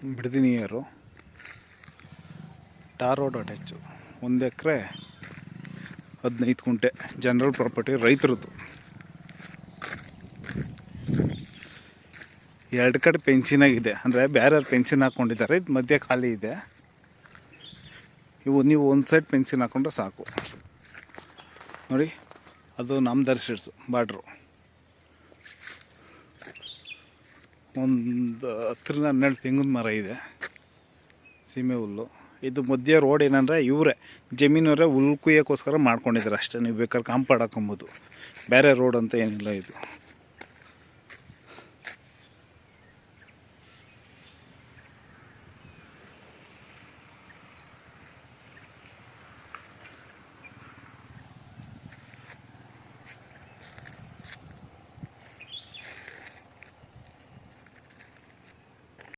Bidadi near tar road attach 1 acre 15 ಗುಂಟೆ general property ರೈತರದ್ದು. 2 ಕಡೆ ಪೆನ್ಷನಾಗಿದೆ, ಅಂದರೆ ಬೇರೆ ಪೆನ್ಷನ್ ಹಾಕ್ಕೊಂಡಿದ್ದಾರೆ. ಇದು ಮಧ್ಯೆ ಖಾಲಿ ಇದೆ. ನೀವು ಒಂದು ಸೈಡ್ ಪೆನ್ಷನ್ ಹಾಕ್ಕೊಂಡ್ರೆ ಸಾಕು ನೋಡಿ. ಅದು ನಾಮದಾರ್ ಶೀಟ್ಸು ಬಾರ್ಡ್ರು. ಒಂದು 10-12 ತೆಂಗಿನ ಮರ ಇದೆ, ಸೀಮೆ ಹುಲ್ಲು. ಇದು ಮಧ್ಯೆ ರೋಡ್ ಏನಂದರೆ ಇವರೇ ಜಮೀನವರೇ ಹುಲ್ಲು ಕುಯ್ಯೋಕ್ಕೋಸ್ಕರ ಮಾಡ್ಕೊಂಡಿದ್ದಾರೆ ಅಷ್ಟೇ. ನೀವು ಬೇಕಾದ್ರೆ ಕಾಂಪೌಂಡ್ ಹಾಕೊಬೋದು, ಬೇರೆ ರೋಡ್ ಅಂತ ಏನಿಲ್ಲ ಇದು.